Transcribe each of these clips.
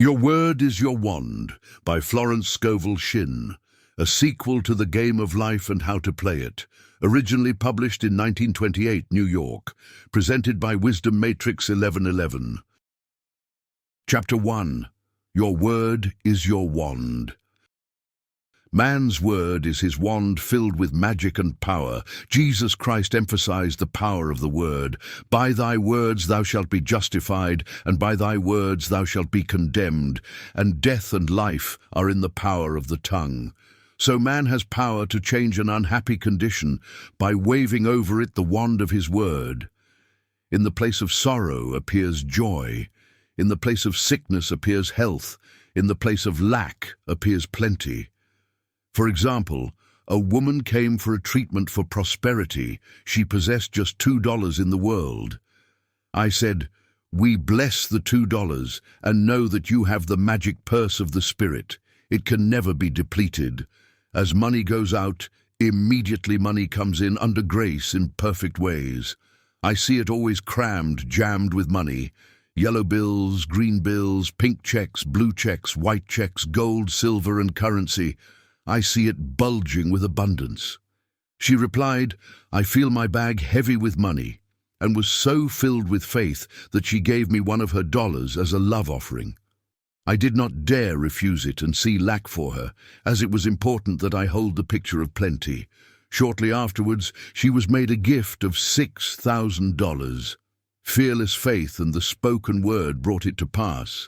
Your Word is Your Wand by Florence Scovel Shinn, a sequel to The Game of Life and How to Play It, originally published in 1928, New York, presented by Wisdom Matrix 1111. Chapter 1. Your Word is Your Wand. Man's word is his wand filled with magic and power. Jesus Christ emphasized the power of the word. By thy words thou shalt be justified, and by thy words thou shalt be condemned, and death and life are in the power of the tongue. So man has power to change an unhappy condition by waving over it the wand of his word. In the place of sorrow appears joy. In the place of sickness appears health. In the place of lack appears plenty. For example, a woman came for a treatment for prosperity. She possessed just $2 in the world. I said, "We bless the $2 and know that you have the magic purse of the Spirit. It can never be depleted. As money goes out, immediately money comes in under grace in perfect ways. I see it always crammed, jammed with money. Yellow bills, green bills, pink checks, blue checks, white checks, gold, silver, and currency. I see it bulging with abundance." She replied, "I feel my bag heavy with money," and was so filled with faith that she gave me one of her dollars as a love offering. I did not dare refuse it and see lack for her, as it was important that I hold the picture of plenty. Shortly afterwards, she was made a gift of $6,000. Fearless faith and the spoken word brought it to pass.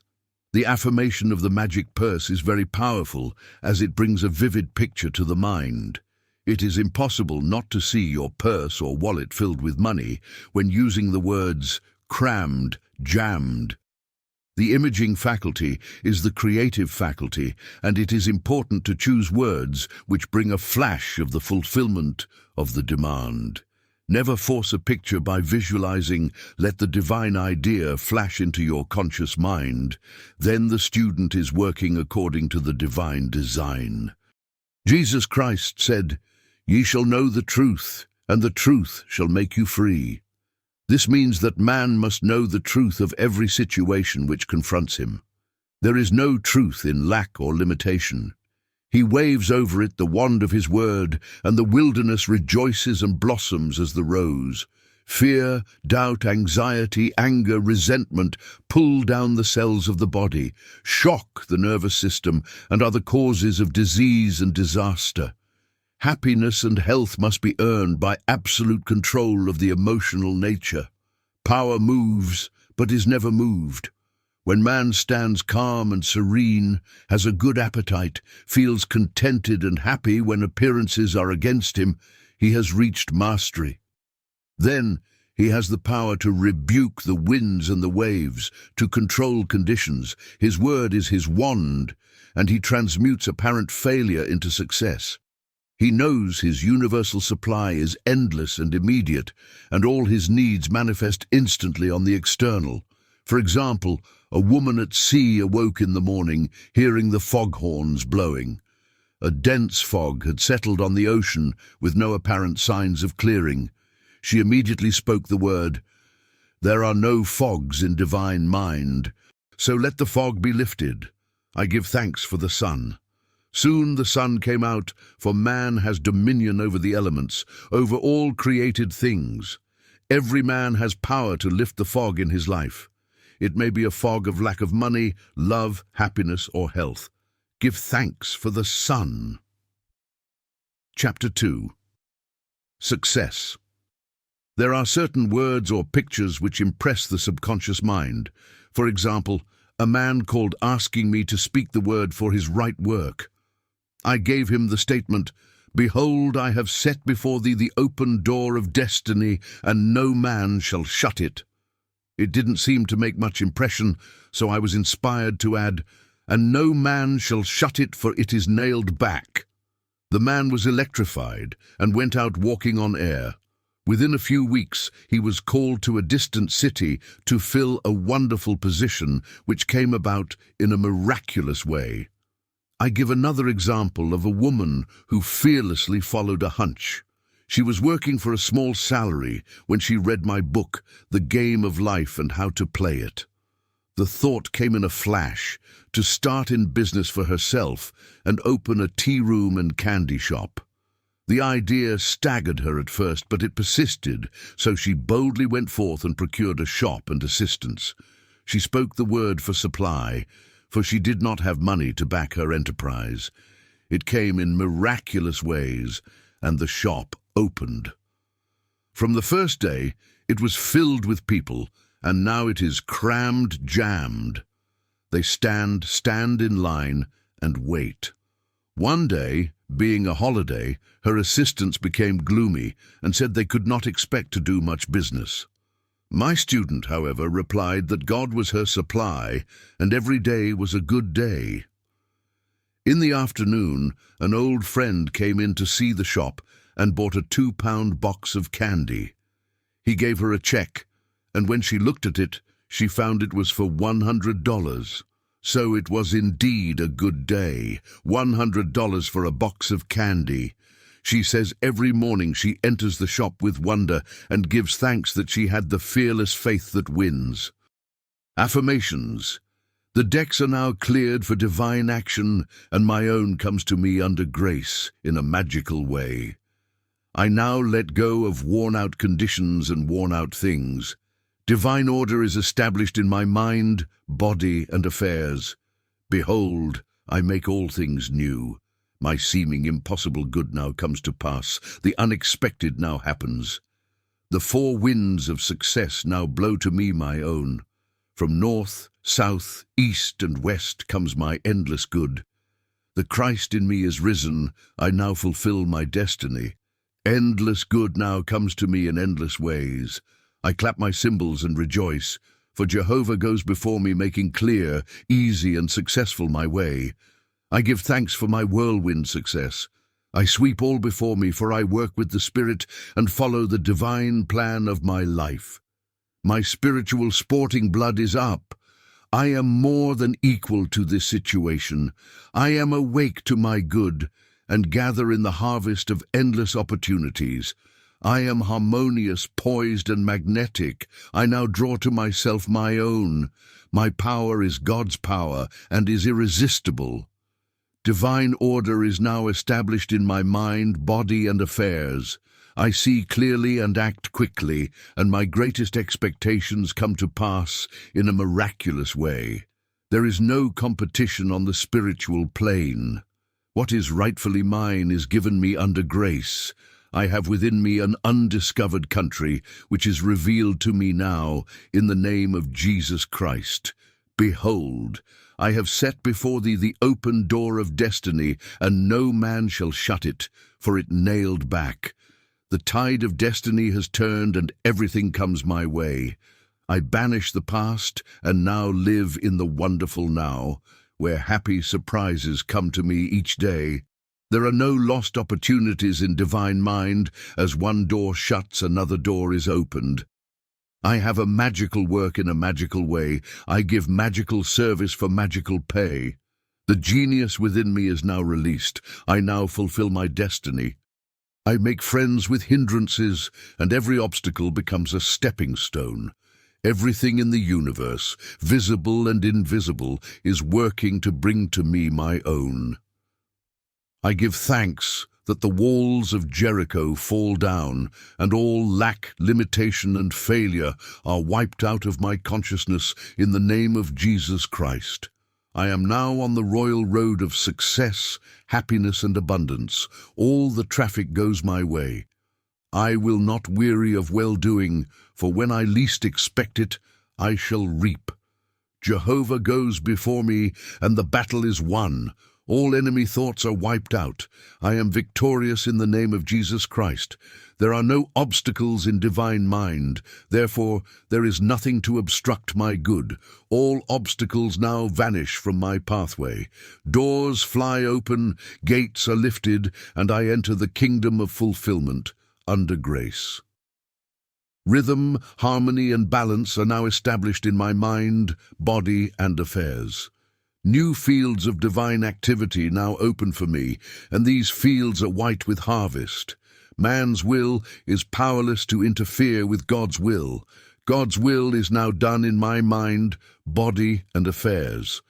The affirmation of the magic purse is very powerful, as it brings a vivid picture to the mind. It is impossible not to see your purse or wallet filled with money when using the words crammed, jammed. The imaging faculty is the creative faculty, and it is important to choose words which bring a flash of the fulfillment of the demand. Never force a picture by visualizing. Let the divine idea flash into your conscious mind. Then the student is working according to the divine design. Jesus Christ said, "Ye shall know the truth, and the truth shall make you free." This means that man must know the truth of every situation which confronts him. There is no truth in lack or limitation. He waves over it the wand of his word, and the wilderness rejoices and blossoms as the rose. Fear, doubt, anxiety, anger, resentment pull down the cells of the body, shock the nervous system, and are the causes of disease and disaster. Happiness and health must be earned by absolute control of the emotional nature. Power moves, but is never moved. When man stands calm and serene, has a good appetite, feels contented and happy when appearances are against him, he has reached mastery. Then he has the power to rebuke the winds and the waves, to control conditions. His word is his wand, and he transmutes apparent failure into success. He knows his universal supply is endless and immediate, and all his needs manifest instantly on the external. For example, a woman at sea awoke in the morning, hearing the foghorns blowing. A dense fog had settled on the ocean with no apparent signs of clearing. She immediately spoke the word, "There are no fogs in divine mind, so let the fog be lifted. I give thanks for the sun." Soon the sun came out, for man has dominion over the elements, over all created things. Every man has power to lift the fog in his life. It may be a fog of lack of money, love, happiness, or health. Give thanks for the sun. Chapter 2. Success. There are certain words or pictures which impress the subconscious mind. For example, a man called asking me to speak the word for his right work. I gave him the statement, "Behold, I have set before thee the open door of destiny, and no man shall shut it." It didn't seem to make much impression, so I was inspired to add, "And no man shall shut it, for it is nailed back." The man was electrified and went out walking on air. Within a few weeks, he was called to a distant city to fill a wonderful position which came about in a miraculous way. I give another example of a woman who fearlessly followed a hunch. She was working for a small salary when she read my book, The Game of Life and How to Play It. The thought came in a flash to start in business for herself and open a tea room and candy shop. The idea staggered her at first, but it persisted, so she boldly went forth and procured a shop and assistance. She spoke the word for supply, for she did not have money to back her enterprise. It came in miraculous ways, and the shop opened. From the first day, it was filled with people, and now it is crammed, jammed. They stand in line, and wait. One day, being a holiday, her assistants became gloomy and said they could not expect to do much business. My student, however, replied that God was her supply, and every day was a good day. In the afternoon, an old friend came in to see the shop and bought a 2-pound box of candy. He gave her a check, and when she looked at it, she found it was for $100. So it was indeed a good day, $100 for a box of candy. She says every morning she enters the shop with wonder and gives thanks that she had the fearless faith that wins. Affirmations. The decks are now cleared for divine action, and my own comes to me under grace in a magical way. I now let go of worn-out conditions and worn-out things. Divine order is established in my mind, body, and affairs. Behold, I make all things new. My seeming impossible good now comes to pass. The unexpected now happens. The 4 winds of success now blow to me my own. From north, south, east, and west comes my endless good. The Christ in me is risen. I now fulfill my destiny. Endless good now comes to me in endless ways. I clap my cymbals and rejoice, for Jehovah goes before me, making clear, easy, and successful my way. I give thanks for my whirlwind success. I sweep all before me, for I work with the Spirit and follow the divine plan of my life. My spiritual sporting blood is up. I am more than equal to this situation. I am awake to my good and gather in the harvest of endless opportunities. I am harmonious, poised, and magnetic. I now draw to myself my own. My power is God's power and is irresistible. Divine order is now established in my mind, body, and affairs. I see clearly and act quickly, and my greatest expectations come to pass in a miraculous way. There is no competition on the spiritual plane. What is rightfully mine is given me under grace. I have within me an undiscovered country, which is revealed to me now in the name of Jesus Christ. Behold, I have set before thee the open door of destiny, and no man shall shut it, for it nailed back. The tide of destiny has turned, and everything comes my way. I banish the past, and now live in the wonderful now, where happy surprises come to me each day. There are no lost opportunities in divine mind. As one door shuts, another door is opened. I have a magical work in a magical way. I give magical service for magical pay. The genius within me is now released. I now fulfill my destiny. I make friends with hindrances, and every obstacle becomes a stepping stone. Everything in the universe, visible and invisible, is working to bring to me my own. I give thanks that the walls of Jericho fall down, and all lack, limitation, and failure are wiped out of my consciousness in the name of Jesus Christ. I am now on the royal road of success, happiness, and abundance. All the traffic goes my way. I will not weary of well-doing, for when I least expect it, I shall reap. Jehovah goes before me, and the battle is won. All enemy thoughts are wiped out. I am victorious in the name of Jesus Christ. There are no obstacles in divine mind. Therefore, there is nothing to obstruct my good. All obstacles now vanish from my pathway. Doors fly open, gates are lifted, and I enter the kingdom of fulfillment under grace. Rhythm, harmony, and balance are now established in my mind, body, and affairs. New fields of divine activity now open for me, and these fields are white with harvest. Man's will is powerless to interfere with God's will. God's will is now done in my mind, body, and affairs.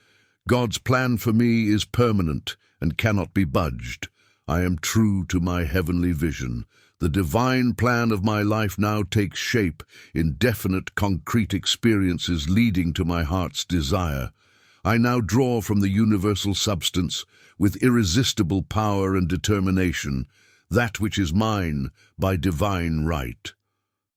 God's plan for me is permanent and cannot be budged. I am true to my heavenly vision. The divine plan of my life now takes shape in definite, concrete experiences leading to my heart's desire. I now draw from the universal substance with irresistible power and determination, that which is mine by divine right.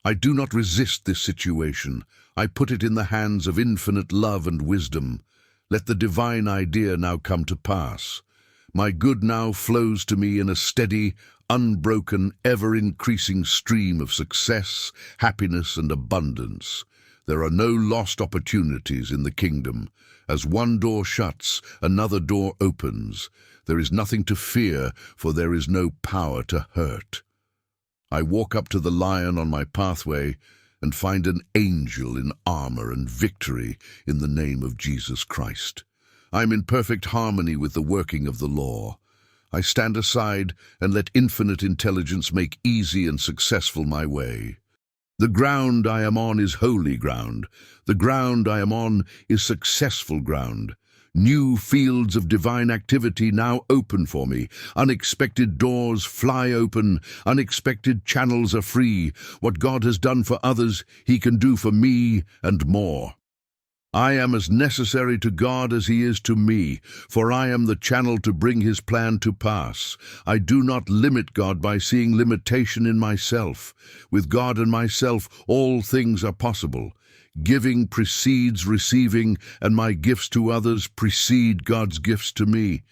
I do not resist this situation. I put it in the hands of infinite love and wisdom. Let the divine idea now come to pass. My good now flows to me in a steady, unbroken, ever-increasing stream of success, happiness, and abundance. There are no lost opportunities in the kingdom. As one door shuts, another door opens. There is nothing to fear, for there is no power to hurt. I walk up to the lion on my pathway and find an angel in armor and victory in the name of Jesus Christ. I am in perfect harmony with the working of the law. I stand aside and let infinite intelligence make easy and successful my way. The ground I am on is holy ground. The ground I am on is successful ground. New fields of divine activity now open for me. Unexpected doors fly open. Unexpected channels are free. What God has done for others, He can do for me and more. I am as necessary to God as He is to me, for I am the channel to bring His plan to pass. I do not limit God by seeing limitation in myself. With God and myself, all things are possible. Giving precedes receiving, and my gifts to others precede God's gifts to me.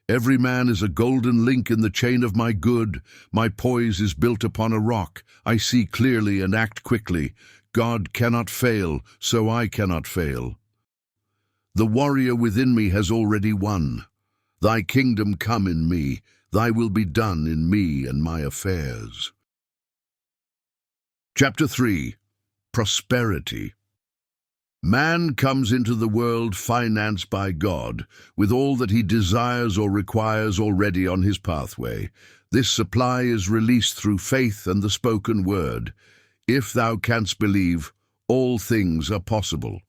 Every man is a golden link in the chain of my good. My poise is built upon a rock. I see clearly and act quickly. God cannot fail, so I cannot fail. The warrior within me has already won. Thy kingdom come in me. Thy will be done in me and my affairs. Chapter 3. Prosperity. Man comes into the world financed by God, with all that he desires or requires already on his pathway. This supply is released through faith and the spoken word. If thou canst believe, all things are possible.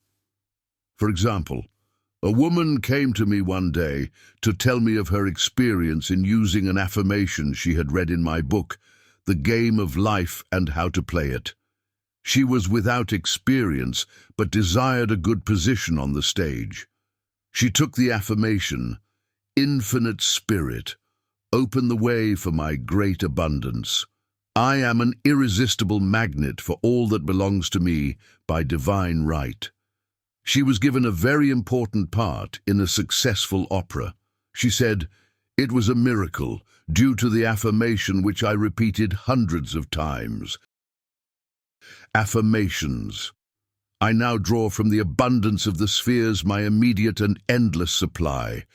For example, a woman came to me one day to tell me of her experience in using an affirmation she had read in my book, The Game of Life and How to Play It. She was without experience, but desired a good position on the stage. She took the affirmation, Infinite Spirit, open the way for my great abundance. I am an irresistible magnet for all that belongs to me by divine right. She was given a very important part in a successful opera. She said, it was a miracle due to the affirmation which I repeated hundreds of times. Affirmations. I now draw from the abundance of the spheres my immediate and endless supply.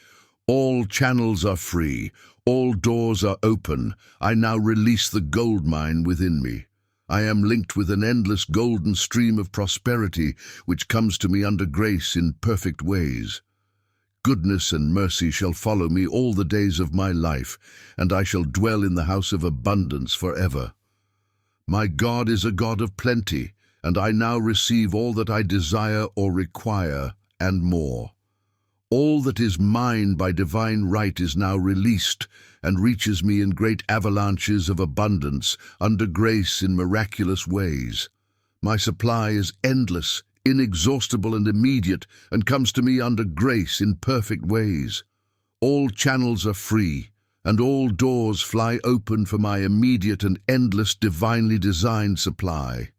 All channels are free. All doors are open. I now release the gold mine within me. I am linked with an endless golden stream of prosperity which comes to me under grace in perfect ways. Goodness and mercy shall follow me all the days of my life, and I shall dwell in the house of abundance forever. My God is a God of plenty, and I now receive all that I desire or require, and more. All that is mine by divine right is now released and reaches me in great avalanches of abundance, under grace in miraculous ways. My supply is endless, inexhaustible and immediate, and comes to me under grace in perfect ways. All channels are free, and all doors fly open for my immediate and endless divinely designed supply.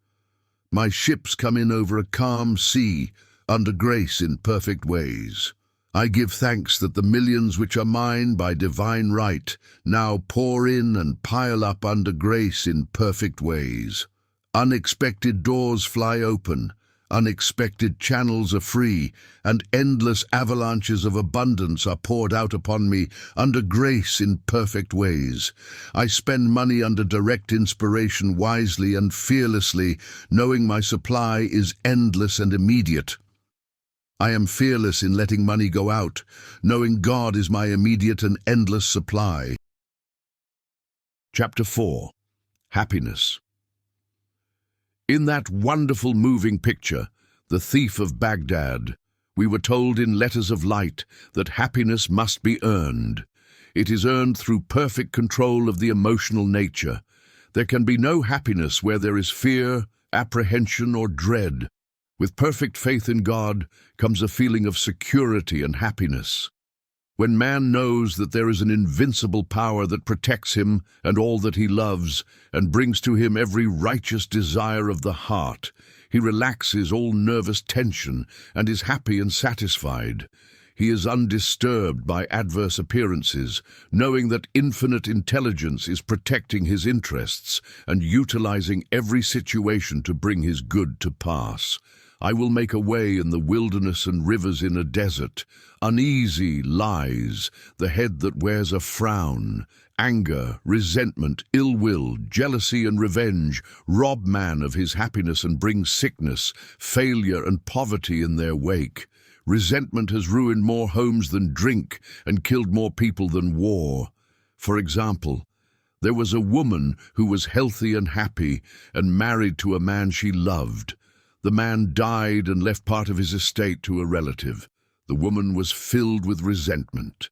My ships come in over a calm sea, under grace in perfect ways. I give thanks that the millions which are mine by divine right now pour in and pile up under grace in perfect ways. Unexpected doors fly open, unexpected channels are free, and endless avalanches of abundance are poured out upon me under grace in perfect ways. I spend money under direct inspiration wisely and fearlessly, knowing my supply is endless and immediate. I am fearless in letting money go out, knowing God is my immediate and endless supply. Chapter 4. Happiness. In that wonderful moving picture, The Thief of Baghdad, we were told in letters of light that happiness must be earned. It is earned through perfect control of the emotional nature. There can be no happiness where there is fear, apprehension, or dread. With perfect faith in God comes a feeling of security and happiness. When man knows that there is an invincible power that protects him and all that he loves, and brings to him every righteous desire of the heart, he relaxes all nervous tension and is happy and satisfied. He is undisturbed by adverse appearances, knowing that infinite intelligence is protecting his interests and utilizing every situation to bring his good to pass. I will make a way in the wilderness and rivers in a desert. Uneasy lies the head that wears a frown. Anger, resentment, ill will, jealousy and revenge rob man of his happiness and bring sickness, failure and poverty in their wake. Resentment has ruined more homes than drink and killed more people than war. For example, there was a woman who was healthy and happy and married to a man she loved. The man died and left part of his estate to a relative. The woman was filled with resentment.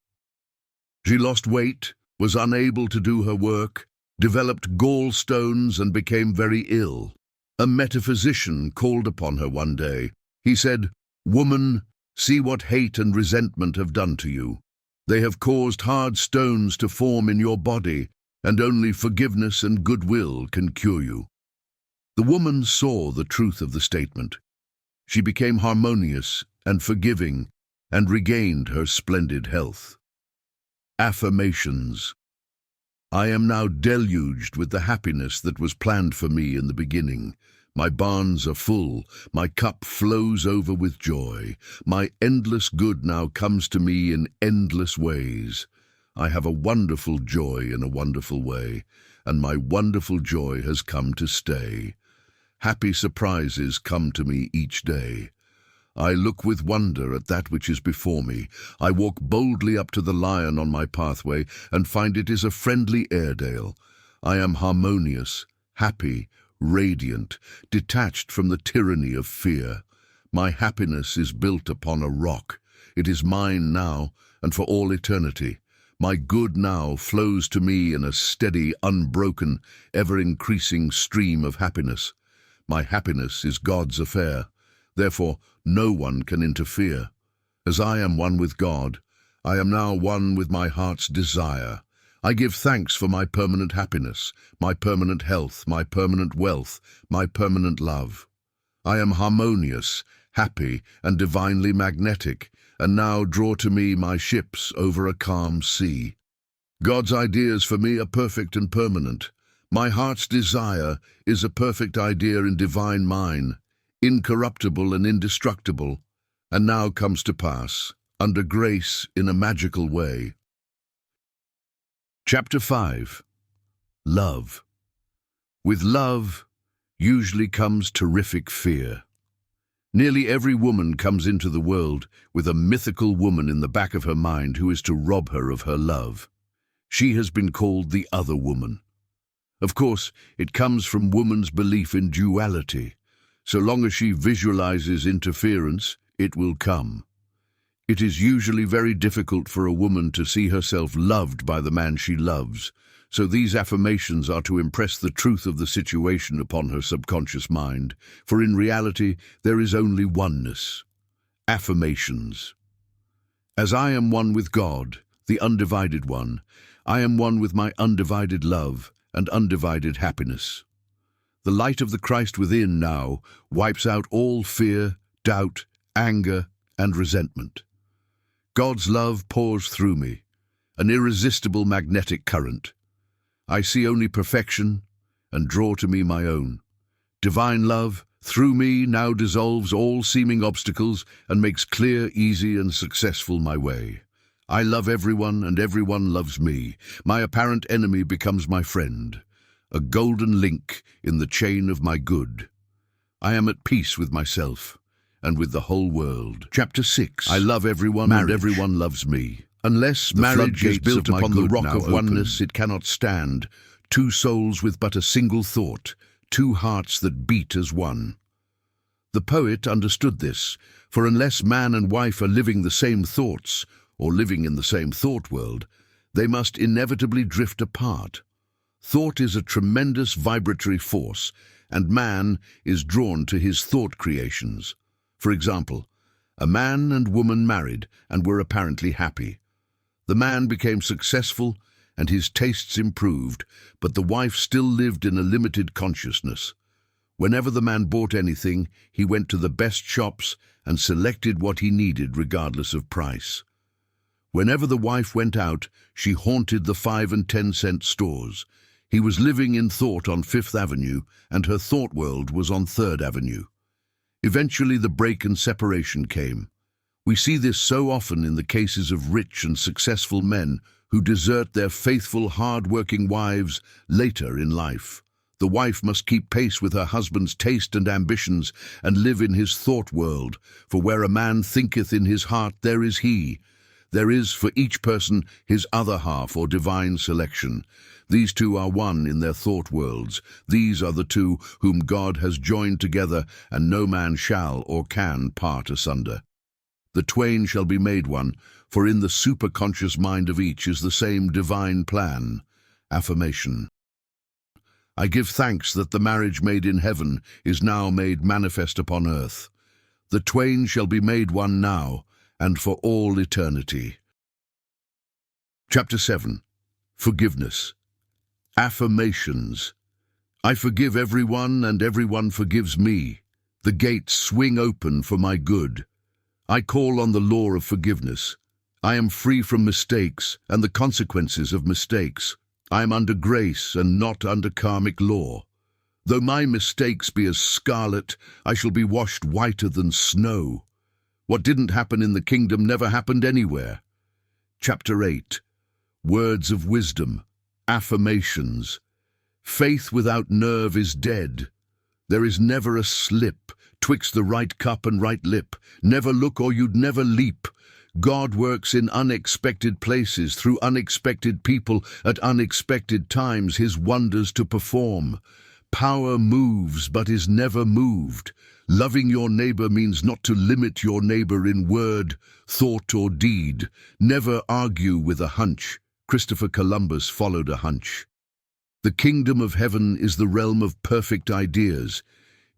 She lost weight, was unable to do her work, developed gallstones and became very ill. A metaphysician called upon her one day. He said, "Woman, see what hate and resentment have done to you. They have caused hard stones to form in your body, and only forgiveness and goodwill can cure you." The woman saw the truth of the statement. She became harmonious and forgiving and regained her splendid health. Affirmations. I am now deluged with the happiness that was planned for me in the beginning. My barns are full, my cup flows over with joy. My endless good now comes to me in endless ways. I have a wonderful joy in a wonderful way, and my wonderful joy has come to stay. Happy surprises come to me each day. I look with wonder at that which is before me. I walk boldly up to the lion on my pathway and find it is a friendly Airedale. I am harmonious, happy, radiant, detached from the tyranny of fear. My happiness is built upon a rock. It is mine now and for all eternity. My good now flows to me in a steady, unbroken, ever-increasing stream of happiness. My happiness is God's affair. Therefore, no one can interfere. As I am one with God, I am now one with my heart's desire. I give thanks for my permanent happiness, my permanent health, my permanent wealth, my permanent love. I am harmonious, happy, and divinely magnetic, and now draw to me my ships over a calm sea. God's ideas for me are perfect and permanent. My heart's desire is a perfect idea in divine mind, incorruptible and indestructible, and now comes to pass, under grace in a magical way. Chapter 5. Love. With love usually comes terrific fear. Nearly every woman comes into the world with a mythical woman in the back of her mind who is to rob her of her love. She has been called the other woman. Of course, it comes from woman's belief in duality. So long as she visualizes interference, it will come. It is usually very difficult for a woman to see herself loved by the man she loves, so these affirmations are to impress the truth of the situation upon her subconscious mind, for in reality there is only oneness. Affirmations. As I am one with God, the undivided one, I am one with my undivided love and undivided happiness. The light of the Christ within now wipes out all fear, doubt, anger, and resentment. God's love pours through me, an irresistible magnetic current. I see only perfection and draw to me my own. Divine love, through me, now dissolves all seeming obstacles and makes clear, easy, and successful my way. I love everyone and everyone loves me. My apparent enemy becomes my friend, a golden link in the chain of my good. I am at peace with myself and with the whole world. Chapter 6. I love everyone and everyone loves me. Unless marriage is built upon the rock of oneness, it cannot stand. Two souls with but a single thought, two hearts that beat as one. The poet understood this, for unless man and wife are living the same thoughts, or living in the same thought world, they must inevitably drift apart. Thought is a tremendous vibratory force, and man is drawn to his thought creations. For example, a man and woman married and were apparently happy. The man became successful and his tastes improved, but the wife still lived in a limited consciousness. Whenever the man bought anything, he went to the best shops and selected what he needed regardless of price. Whenever the wife went out, she haunted the 5 and 10 cent stores. He was living in thought on 5th Avenue, and her thought world was on 3rd Avenue. Eventually the break and separation came. We see this so often in the cases of rich and successful men who desert their faithful, hard-working wives later in life. The wife must keep pace with her husband's taste and ambitions and live in his thought world, for where a man thinketh in his heart, there is he. There is for each person his other half or divine selection. These two are one in their thought worlds. These are the two whom God has joined together, and no man shall or can part asunder. The twain shall be made one, for in the superconscious mind of each is the same divine plan. Affirmation. I give thanks that the marriage made in heaven is now made manifest upon earth. The twain shall be made one now, and for all eternity. Chapter 7. Forgiveness. Affirmations. I forgive everyone, and everyone forgives me. The gates swing open for my good. I call on the law of forgiveness. I am free from mistakes and the consequences of mistakes. I am under grace and not under karmic law. Though my mistakes be as scarlet, I shall be washed whiter than snow. What didn't happen in the kingdom never happened anywhere. Chapter 8. Words of wisdom. Affirmations. Faith without nerve is dead. There is never a slip twixt the right cup and right lip. Never look or you'd never leap. God works in unexpected places, through unexpected people, at unexpected times, his wonders to perform. Power moves but is never moved. Loving your neighbor means not to limit your neighbor in word, thought, or deed. Never argue with a hunch. Christopher Columbus followed a hunch. The kingdom of heaven is the realm of perfect ideas.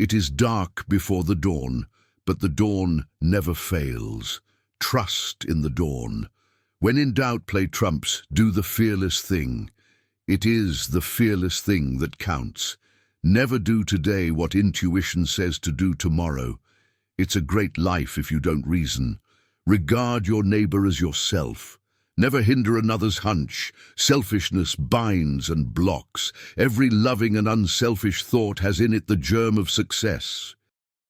It is dark before the dawn, but the dawn never fails. Trust in the dawn. When in doubt, play trumps, do the fearless thing. It is the fearless thing that counts. Never do today what intuition says to do tomorrow. It's a great life if you don't reason. Regard your neighbor as yourself. Never hinder another's hunch. Selfishness binds and blocks. Every loving and unselfish thought has in it the germ of success.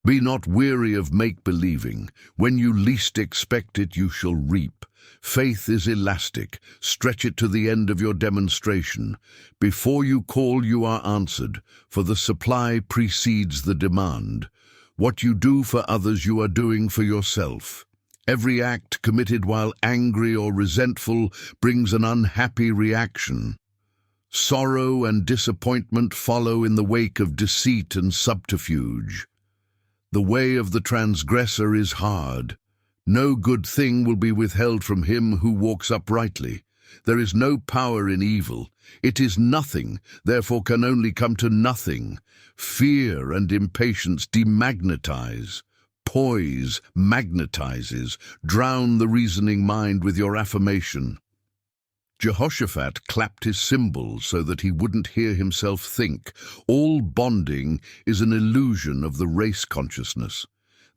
Be not weary of make-believing. When you least expect it, you shall reap. Faith is elastic. Stretch it to the end of your demonstration. Before you call, you are answered, for the supply precedes the demand. What you do for others, you are doing for yourself. Every act committed while angry or resentful brings an unhappy reaction. Sorrow and disappointment follow in the wake of deceit and subterfuge. The way of the transgressor is hard. No good thing will be withheld from him who walks uprightly. There is no power in evil. It is nothing, therefore can only come to nothing. Fear and impatience demagnetize. Poise magnetizes. Drown the reasoning mind with your affirmation. Jehoshaphat clapped his cymbals so that he wouldn't hear himself think. All bonding is an illusion of the race consciousness.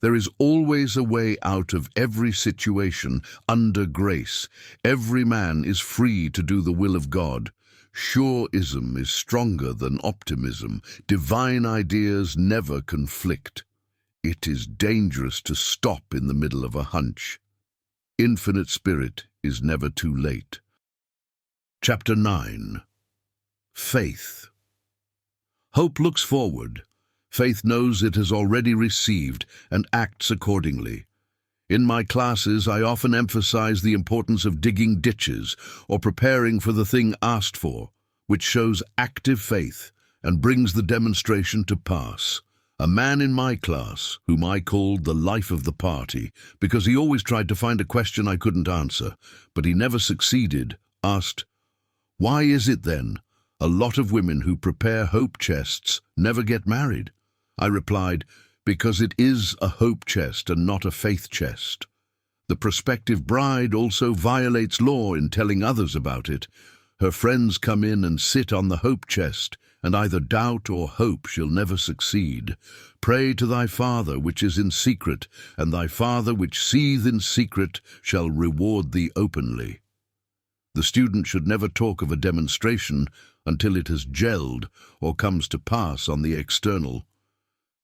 There is always a way out of every situation under grace. Every man is free to do the will of God. Sureism is stronger than optimism. Divine ideas never conflict. It is dangerous to stop in the middle of a hunch. Infinite spirit is never too late. Chapter 9. Faith. Hope looks forward. Faith knows it has already received and acts accordingly. In my classes, I often emphasize the importance of digging ditches or preparing for the thing asked for, which shows active faith and brings the demonstration to pass. A man in my class, whom I called the life of the party, because he always tried to find a question I couldn't answer, but he never succeeded, asked, "Why is it then a lot of women who prepare hope chests never get married?" I replied, "Because it is a hope chest and not a faith chest. The prospective bride also violates law in telling others about it. Her friends come in and sit on the hope chest, and either doubt or hope she'll never succeed. Pray to thy Father which is in secret, and thy Father which seeth in secret shall reward thee openly." The student should never talk of a demonstration until it has gelled or comes to pass on the external.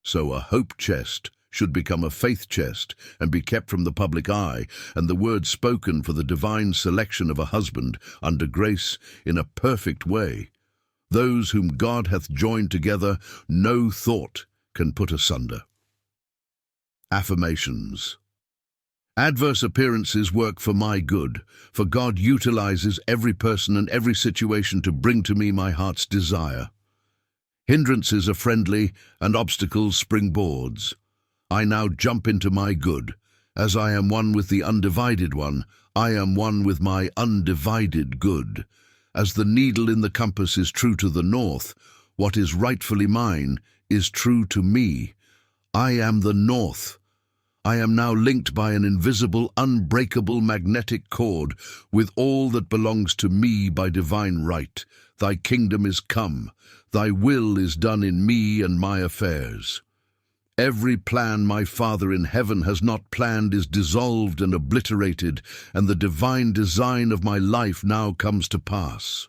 So a hope chest should become a faith chest and be kept from the public eye, and the word spoken for the divine selection of a husband under grace in a perfect way. Those whom God hath joined together, no thought can put asunder. Affirmations. Adverse appearances work for my good, for God utilizes every person and every situation to bring to me my heart's desire. Hindrances are friendly and obstacles springboards. I now jump into my good. As I am one with the undivided one, I am one with my undivided good. As the needle in the compass is true to the north, what is rightfully mine is true to me. I am the north. I am now linked by an invisible, unbreakable magnetic cord with all that belongs to me by divine right. Thy kingdom is come. Thy will is done in me and my affairs. Every plan my Father in heaven has not planned is dissolved and obliterated, and the divine design of my life now comes to pass.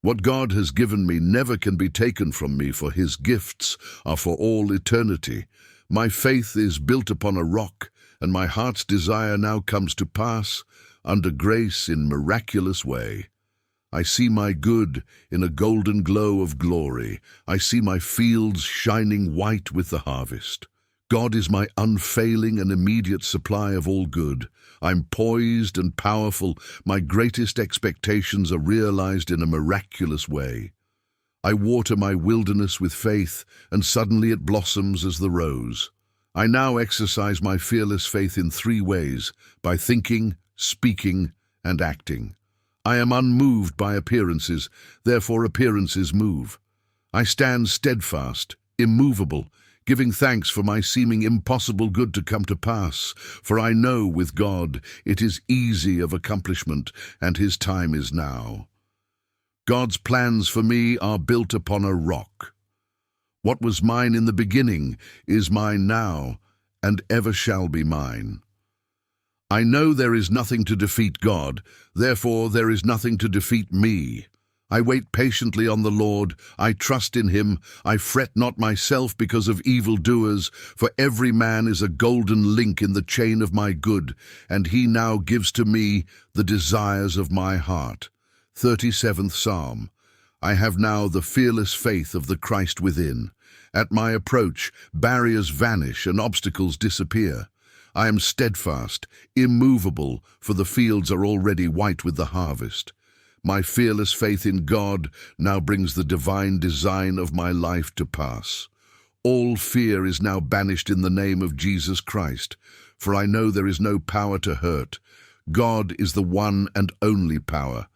What God has given me never can be taken from me, for his gifts are for all eternity. My faith is built upon a rock, and my heart's desire now comes to pass under grace in miraculous way. I see my good in a golden glow of glory. I see my fields shining white with the harvest. God is my unfailing and immediate supply of all good. I'm poised and powerful. My greatest expectations are realized in a miraculous way. I water my wilderness with faith, and suddenly it blossoms as the rose. I now exercise my fearless faith in 3 ways: by thinking, speaking, and acting. I am unmoved by appearances, therefore appearances move. I stand steadfast, immovable, giving thanks for my seeming impossible good to come to pass, for I know with God it is easy of accomplishment, and his time is now. God's plans for me are built upon a rock. What was mine in the beginning is mine now, and ever shall be mine. I know there is nothing to defeat God, therefore there is nothing to defeat me. I wait patiently on the Lord, I trust in him, I fret not myself because of evildoers, for every man is a golden link in the chain of my good, and he now gives to me the desires of my heart. 37th Psalm. I have now the fearless faith of the Christ within. At my approach, barriers vanish and obstacles disappear. I am steadfast, immovable, for the fields are already white with the harvest. My fearless faith in God now brings the divine design of my life to pass. All fear is now banished in the name of Jesus Christ, for I know there is no power to hurt. God is the one and only power.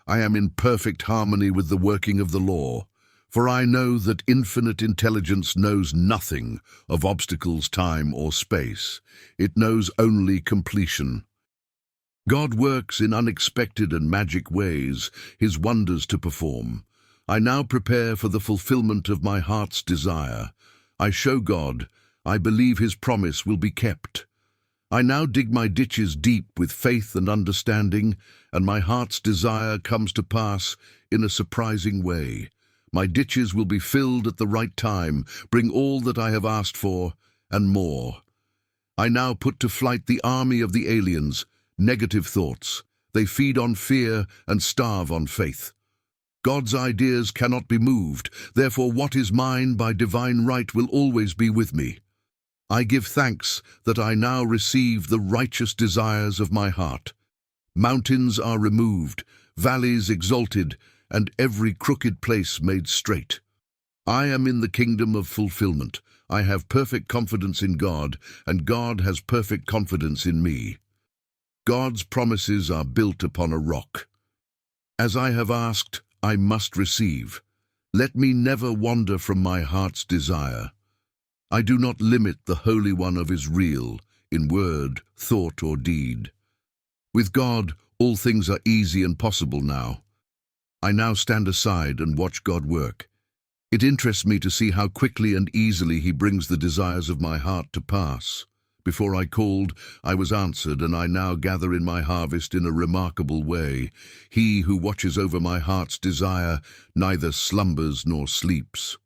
I am in perfect harmony with the working of the law, for I know that infinite intelligence knows nothing of obstacles, time, or space. It knows only completion. God works in unexpected and magic ways, his wonders to perform. I now prepare for the fulfillment of my heart's desire. I show God, I believe his promise will be kept. I now dig my ditches deep with faith and understanding, and my heart's desire comes to pass in a surprising way. My ditches will be filled at the right time, bring all that I have asked for, and more. I now put to flight the army of the aliens, negative thoughts. They feed on fear and starve on faith. God's ideas cannot be moved, therefore what is mine by divine right will always be with me. I give thanks that I now receive the righteous desires of my heart. Mountains are removed, valleys exalted, and every crooked place made straight. I am in the kingdom of fulfillment. I have perfect confidence in God, and God has perfect confidence in me. God's promises are built upon a rock. As I have asked, I must receive. Let me never wander from my heart's desire. I do not limit the Holy One of Israel in word, thought, or deed. With God, all things are easy and possible now. I now stand aside and watch God work. It interests me to see how quickly and easily He brings the desires of my heart to pass. Before I called, I was answered, and I now gather in my harvest in a remarkable way. He who watches over my heart's desire neither slumbers nor sleeps.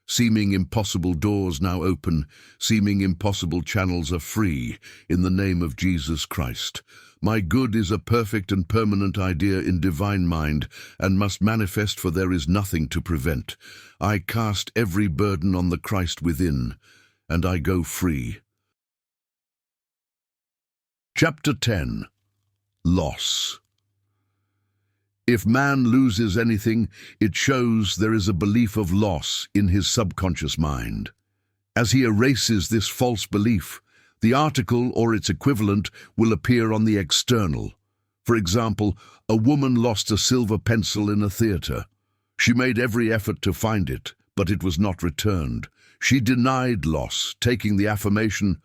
Seeming impossible doors now open, seeming impossible channels are free, in the name of Jesus Christ. My good is a perfect and permanent idea in divine mind, and must manifest, for there is nothing to prevent. I cast every burden on the Christ within, and I go free. Chapter 10. Loss. If man loses anything, it shows there is a belief of loss in his subconscious mind. As he erases this false belief, the article or its equivalent will appear on the external. For example, a woman lost a silver pencil in a theater. She made every effort to find it, but it was not returned. She denied loss, taking the affirmation,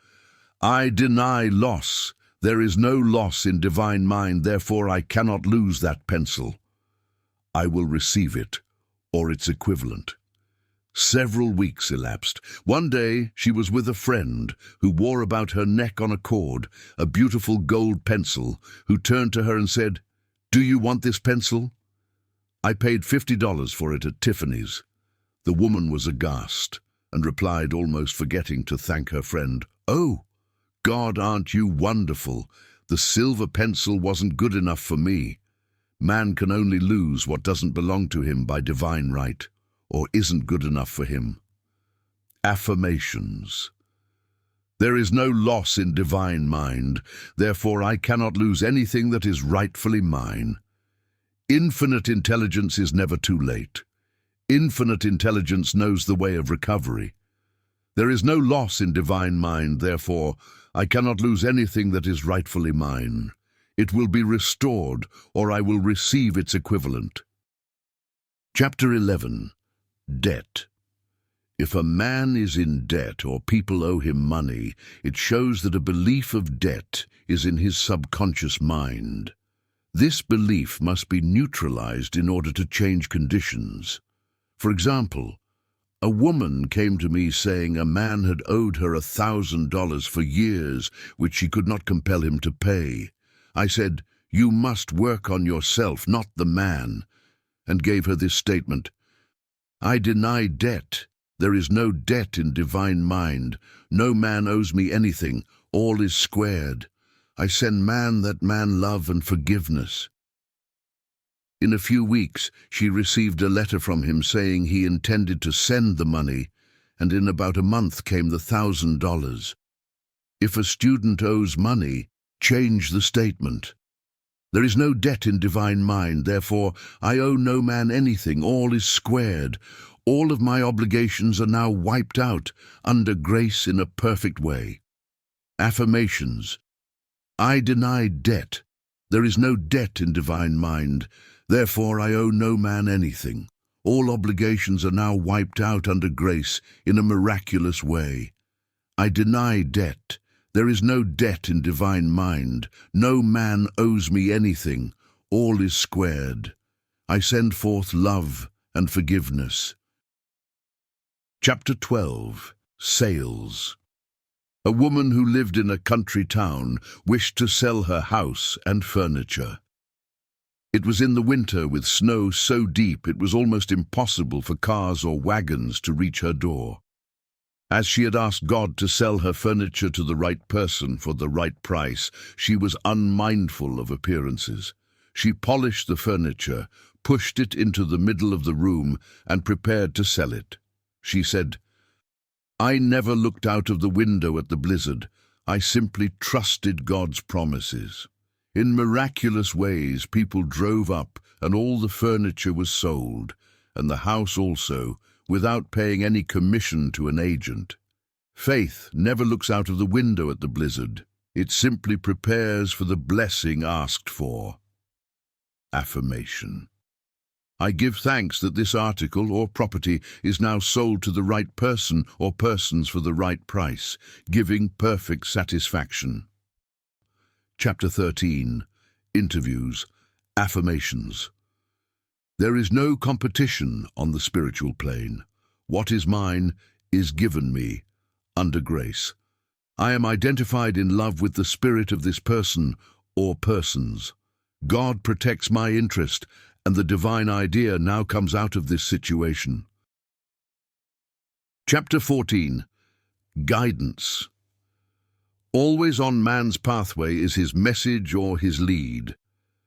"I deny loss. There is no loss in divine mind, therefore I cannot lose that pencil. I will receive it, or its equivalent." Several weeks elapsed. One day she was with a friend who wore about her neck on a cord a beautiful gold pencil, who turned to her and said, "Do you want this pencil?" "I paid $50 for it at Tiffany's." The woman was aghast and replied, almost forgetting to thank her friend, "Oh, God, aren't you wonderful? The silver pencil wasn't good enough for me. Man can only lose what doesn't belong to him by divine right, or isn't good enough for him. Affirmations. There is no loss in divine mind, therefore I cannot lose anything that is rightfully mine. Infinite intelligence is never too late. Infinite intelligence knows the way of recovery. There is no loss in divine mind, therefore I cannot lose anything that is rightfully mine. It will be restored, or I will receive its equivalent. Chapter 11. Debt. If a man is in debt or people owe him money, it shows that a belief of debt is in his subconscious mind. This belief must be neutralized in order to change conditions. For example, a woman came to me saying a man had owed her $1,000 for years, which she could not compel him to pay. I said, "You must work on yourself, not the man," and gave her this statement, "I deny debt. There is no debt in divine mind. No man owes me anything. All is squared. I send man that man love and forgiveness." In a few weeks, she received a letter from him saying he intended to send the money, and in about a month came the $1,000. If a student owes money, change the statement. There is no debt in divine mind, therefore I owe no man anything. All is squared. All of my obligations are now wiped out under grace in a perfect way. Affirmations. I deny debt. There is no debt in divine mind. Therefore I owe no man anything. All obligations are now wiped out under grace in a miraculous way. I deny debt. There is no debt in divine mind. No man owes me anything. All is squared. I send forth love and forgiveness. Chapter 12. Sales. A woman who lived in a country town wished to sell her house and furniture. It was in the winter with snow so deep it was almost impossible for cars or wagons to reach her door. As she had asked God to sell her furniture to the right person for the right price, she was unmindful of appearances. She polished the furniture, pushed it into the middle of the room, and prepared to sell it. She said, "I never looked out of the window at the blizzard. I simply trusted God's promises. In miraculous ways, people drove up, and all the furniture was sold, and the house also, without paying any commission to an agent. Faith never looks out of the window at the blizzard. It simply prepares for the blessing asked for. Affirmation. I give thanks that this article or property is now sold to the right person or persons for the right price, giving perfect satisfaction. Chapter 13. Interviews. Affirmations. There is no competition on the spiritual plane. What is mine is given me, under grace. I am identified in love with the spirit of this person or persons. God protects my interest, and the divine idea now comes out of this situation. Chapter 14. Guidance. Always on man's pathway is his message or his lead.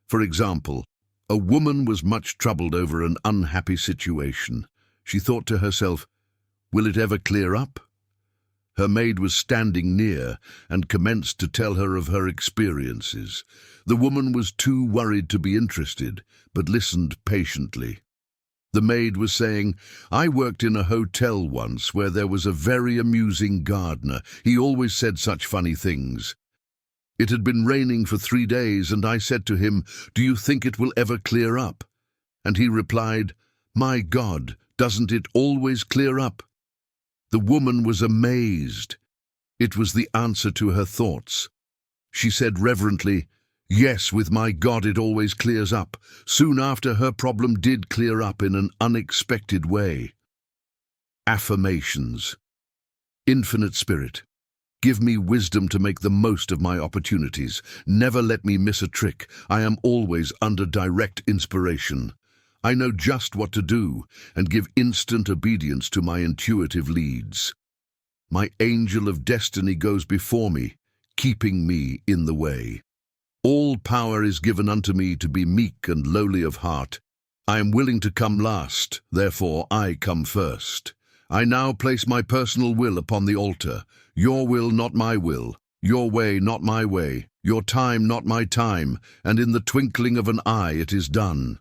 For example, a woman was much troubled over an unhappy situation. She thought to herself, "Will it ever clear up?" Her maid was standing near and commenced to tell her of her experiences. The woman was too worried to be interested, but listened patiently. The maid was saying, "I worked in a hotel once where there was a very amusing gardener. He always said such funny things. It had been raining for 3 days, and I said to him, 'Do you think it will ever clear up?' And he replied, 'My God, doesn't it always clear up?' The woman was amazed. It was the answer to her thoughts. She said reverently, 'Yes, with my God it always clears up.' Soon after, her problem did clear up in an unexpected way. Affirmations. Infinite Spirit, give me wisdom to make the most of my opportunities. Never let me miss a trick. I am always under direct inspiration. I know just what to do and give instant obedience to my intuitive leads. My angel of destiny goes before me, keeping me in the way. All power is given unto me to be meek and lowly of heart. I am willing to come last, therefore I come first. I now place my personal will upon the altar. Your will, not my will. Your way, not my way. Your time, not my time. And in the twinkling of an eye it is done.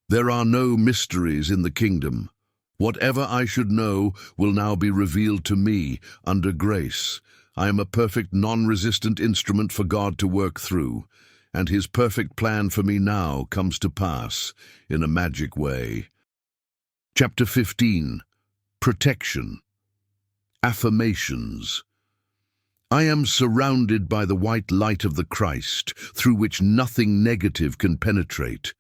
There are no mysteries in the kingdom. Whatever I should know will now be revealed to me under grace. I am a perfect non-resistant instrument for God to work through, and His perfect plan for me now comes to pass in a magic way. Chapter 15. Protection. Affirmations. I am surrounded by the white light of the Christ, through which nothing negative can penetrate.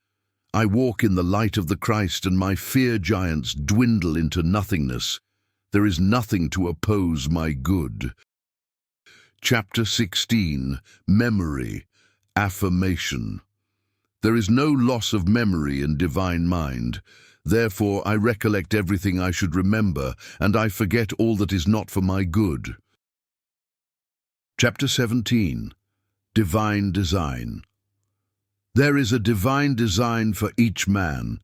I walk in the light of the Christ, and my fear giants dwindle into nothingness. There is nothing to oppose my good. Chapter 16. Memory. Affirmation. There is no loss of memory in divine mind. Therefore I recollect everything I should remember, and I forget all that is not for my good. Chapter 17. Divine Design. There is a divine design for each man.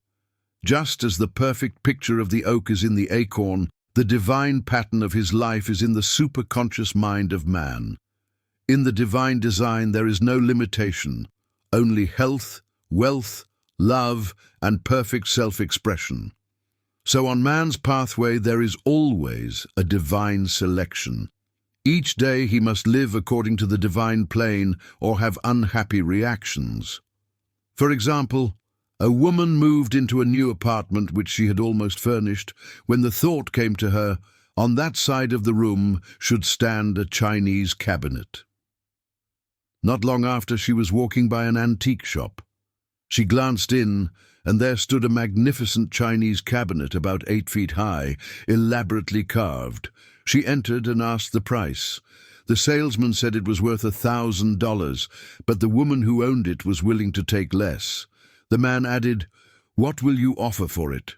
Just as the perfect picture of the oak is in the acorn, the divine pattern of his life is in the superconscious mind of man. In the divine design there is no limitation, only health, wealth, love, and perfect self-expression. So on man's pathway there is always a divine selection. Each day he must live according to the divine plane or have unhappy reactions. For example, a woman moved into a new apartment which she had almost furnished when the thought came to her, on that side of the room should stand a Chinese cabinet. Not long after, she was walking by an antique shop. She glanced in, and there stood a magnificent Chinese cabinet about 8 feet high, elaborately carved. She entered and asked the price. The salesman said it was worth $1,000, but the woman who owned it was willing to take less. The man added, "What will you offer for it?"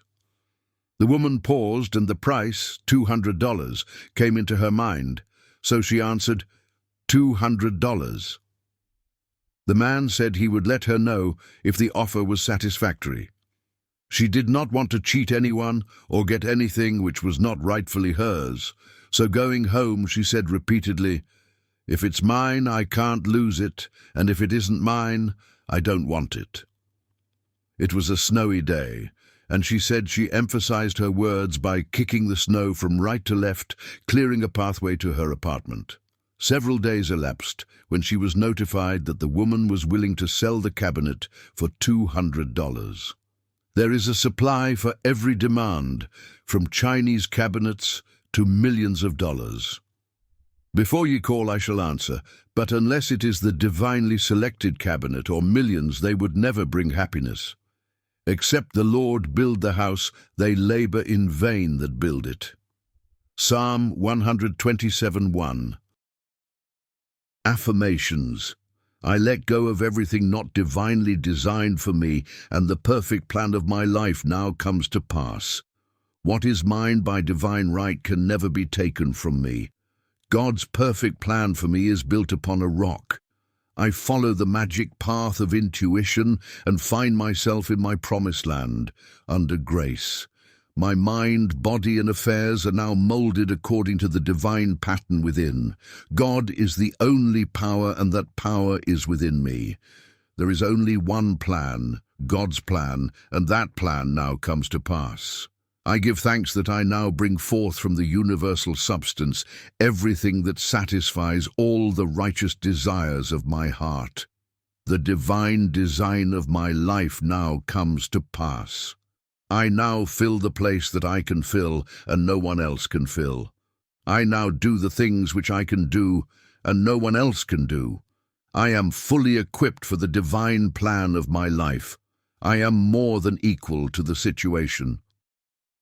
The woman paused, and the price, $200, came into her mind, so she answered, $200. The man said he would let her know if the offer was satisfactory. She did not want to cheat anyone or get anything which was not rightfully hers, so going home she said repeatedly, "If it's mine, I can't lose it, and if it isn't mine, I don't want it." It was a snowy day, And she said she emphasized her words by kicking the snow from right to left, clearing a pathway to her apartment. Several days elapsed when she was notified that the woman was willing to sell the cabinet for $200. There is a supply for every demand, from Chinese cabinets to millions of dollars. Before ye call, I shall answer, but unless it is the divinely selected cabinet or millions, they would never bring happiness. Except the Lord build the house, they labor in vain that build it. Psalm 127:1. Affirmations. I let go of everything not divinely designed for me, and the perfect plan of my life now comes to pass. What is mine by divine right can never be taken from me. God's perfect plan for me is built upon a rock. I follow the magic path of intuition and find myself in my promised land, under grace. My mind, body, and affairs are now molded according to the divine pattern within. God is the only power, and that power is within me. There is only one plan, God's plan, and that plan now comes to pass. I give thanks that I now bring forth from the universal substance everything that satisfies all the righteous desires of my heart. The divine design of my life now comes to pass. I now fill the place that I can fill and no one else can fill. I now do the things which I can do and no one else can do. I am fully equipped for the divine plan of my life. I am more than equal to the situation.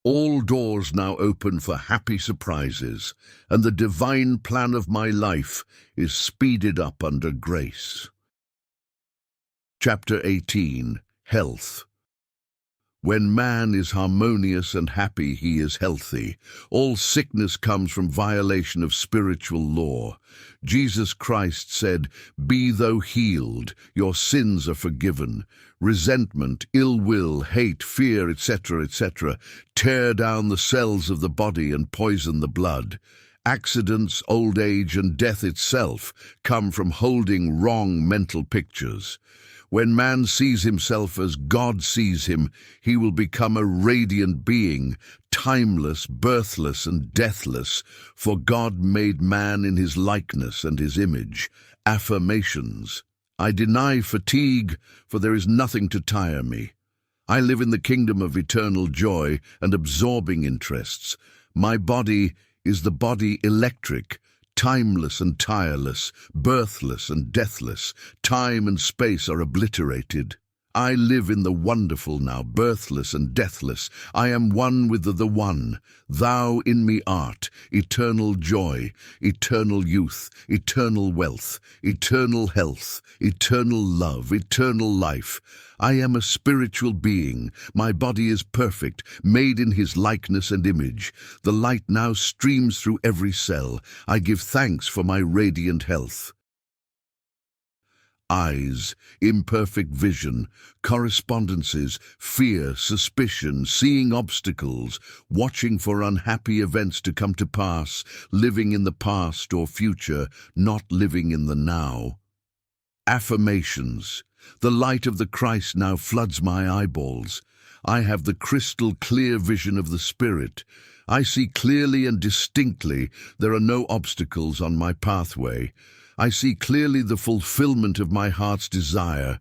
All doors now open for happy surprises, and the divine plan of my life is speeded up under grace. Chapter 18. Health. When man is harmonious and happy, he is healthy. All sickness comes from violation of spiritual law. Jesus Christ said, "Be thou healed, your sins are forgiven." Resentment, ill will, hate, fear, etc., tear down the cells of the body and poison the blood. Accidents, old age, and death itself come from holding wrong mental pictures. When man sees himself as God sees him, he will become a radiant being, timeless, birthless, and deathless, for God made man in his likeness and his image. Affirmations. I deny fatigue, for there is nothing to tire me. I live in the kingdom of eternal joy and absorbing interests. My body is the body electric, timeless and tireless, birthless and deathless. Time and space are obliterated. I live in the wonderful now, birthless and deathless. I am one with the One. Thou in me art, eternal joy, eternal youth, eternal wealth, eternal health, eternal love, eternal life. I am a spiritual being. My body is perfect, made in his likeness and image. The light now streams through every cell. I give thanks for my radiant health. Eyes, imperfect vision, correspondences, fear, suspicion, seeing obstacles, watching for unhappy events to come to pass, living in the past or future, not living in the now. Affirmations. The light of the Christ now floods my eyeballs. I have the crystal clear vision of the Spirit. I see clearly and distinctly. There are no obstacles on my pathway. I see clearly the fulfillment of my heart's desire.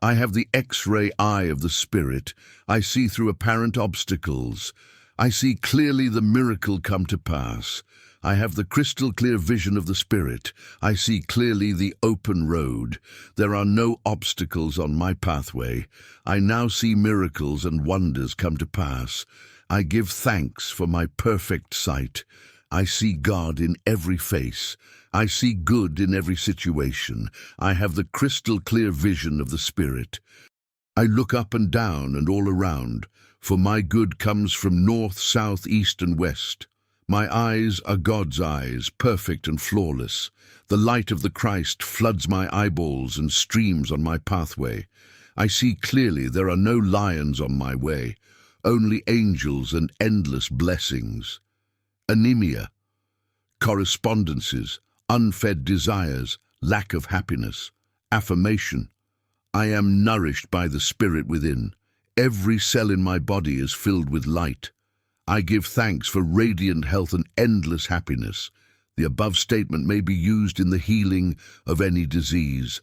I have the X-ray eye of the Spirit. I see through apparent obstacles. I see clearly the miracle come to pass. I have the crystal clear vision of the Spirit. I see clearly the open road. There are no obstacles on my pathway. I now see miracles and wonders come to pass. I give thanks for my perfect sight. I see God in every face. I see good in every situation. I have the crystal clear vision of the Spirit. I look up and down and all around, for my good comes from north, south, east, and west. My eyes are God's eyes, perfect and flawless. The light of the Christ floods my eyeballs and streams on my pathway. I see clearly there are no lions on my way, only angels and endless blessings. Anemia, correspondences, unfed desires, lack of happiness. Affirmation. I am nourished by the Spirit within. Every cell in my body is filled with light. I give thanks for radiant health and endless happiness. The above statement may be used in the healing of any disease.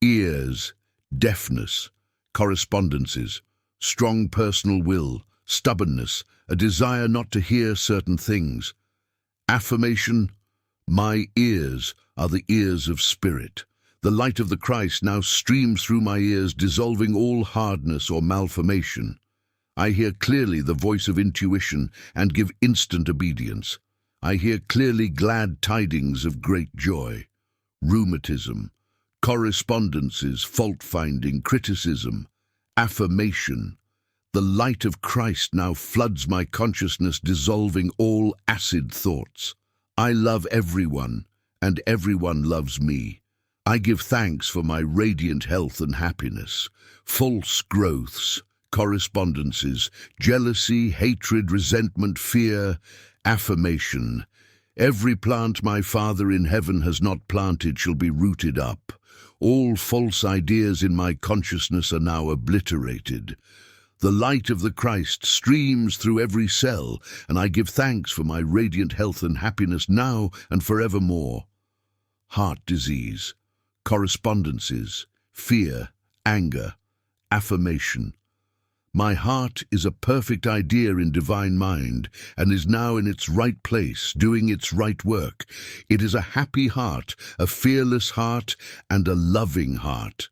Ears, deafness, correspondences, strong personal will, stubbornness, a desire not to hear certain things. Affirmation: my ears are the ears of spirit. The light of the Christ now streams through my ears, dissolving all hardness or malformation. I hear clearly the voice of intuition and give instant obedience. I hear clearly glad tidings of great joy. Rheumatism, correspondences, fault-finding, criticism. Affirmation: the light of Christ now floods my consciousness, dissolving all acid thoughts. I love everyone, and everyone loves me. I give thanks for my radiant health and happiness. False growths, correspondences, jealousy, hatred, resentment, fear. Affirmation: every plant my Father in heaven has not planted shall be rooted up. All false ideas in my consciousness are now obliterated. The light of the Christ streams through every cell, and I give thanks for my radiant health and happiness now and forevermore. Heart disease, correspondences, fear, anger. Affirmation: my heart is a perfect idea in divine mind and is now in its right place, doing its right work. It is a happy heart, a fearless heart, and a loving heart.